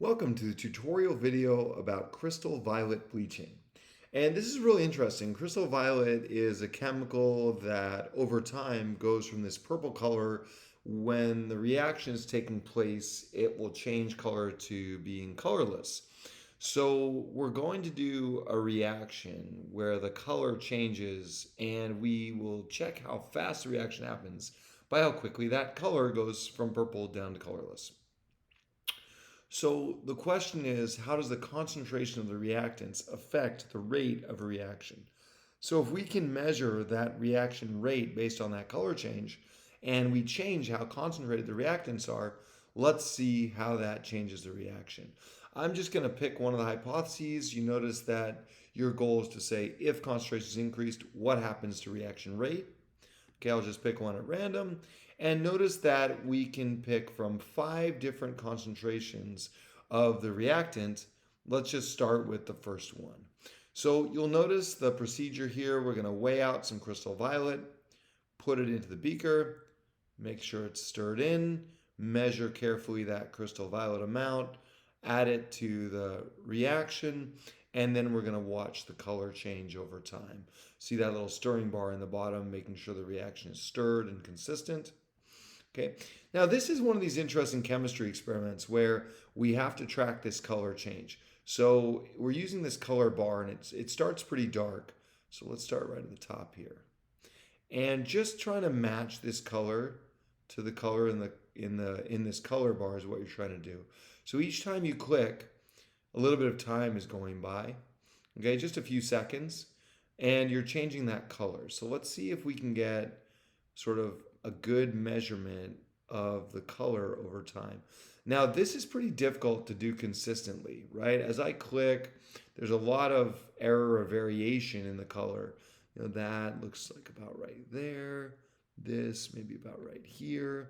Welcome to the tutorial video about crystal violet bleaching. And this is really interesting. Crystal violet is a chemical that over time goes from this purple color. When the reaction is taking place, it will change color to being colorless. So we're going to do a reaction where the color changes and we will check how fast the reaction happens by how quickly that color goes from purple down to colorless. So the question is, how does the concentration of the reactants affect the rate of a reaction? So if we can measure that reaction rate based on that color change, and we change how concentrated the reactants are, let's see how that changes the reaction. I'm just going to pick one of the hypotheses. You notice that your goal is to say if concentration is increased, what happens to reaction rate? Okay, I'll just pick one at random. And notice that we can pick from 5 different concentrations of the reactant. Let's just start with the first one. So you'll notice the procedure here. We're going to weigh out some crystal violet, put it into the beaker, make sure it's stirred in, measure carefully that crystal violet amount, add it to the reaction, and then we're going to watch the color change over time. See that little stirring bar in the bottom, making sure the reaction is stirred and consistent. Okay, now this is one of these interesting chemistry experiments where we have to track this color change. So we're using this color bar and it starts pretty dark. So let's start right at the top here. And just trying to match this color to the color in this color bar is what you're trying to do. So each time you click, a little bit of time is going by. Okay, just a few seconds, and you're changing that color. So let's see if we can get sort of a good measurement of the color over time. Now, this is pretty difficult to do consistently, right? As I click, there's a lot of error or variation in the color. That looks like about right there. This maybe about right here,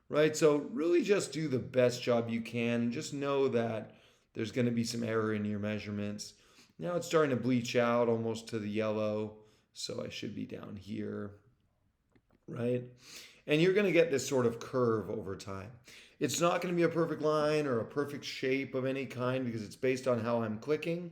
right? So really just do the best job you can. Just know that there's going to be some error in your measurements. Now it's starting to bleach out almost to the yellow. So I should be down here, right? And you're going to get this sort of curve over time. It's not going to be a perfect line or a perfect shape of any kind because it's based on how I'm clicking.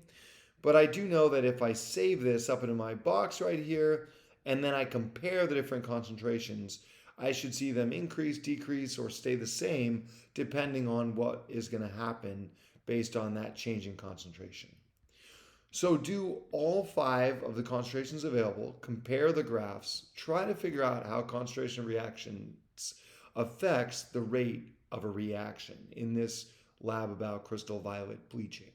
But I do know that if I save this up into my box right here, and then I compare the different concentrations, I should see them increase, decrease, or stay the same depending on what is going to happen based on that change in concentration. So do all 5 of the concentrations available, compare the graphs, try to figure out how concentration reactions affects the rate of a reaction in this lab about crystal violet bleaching.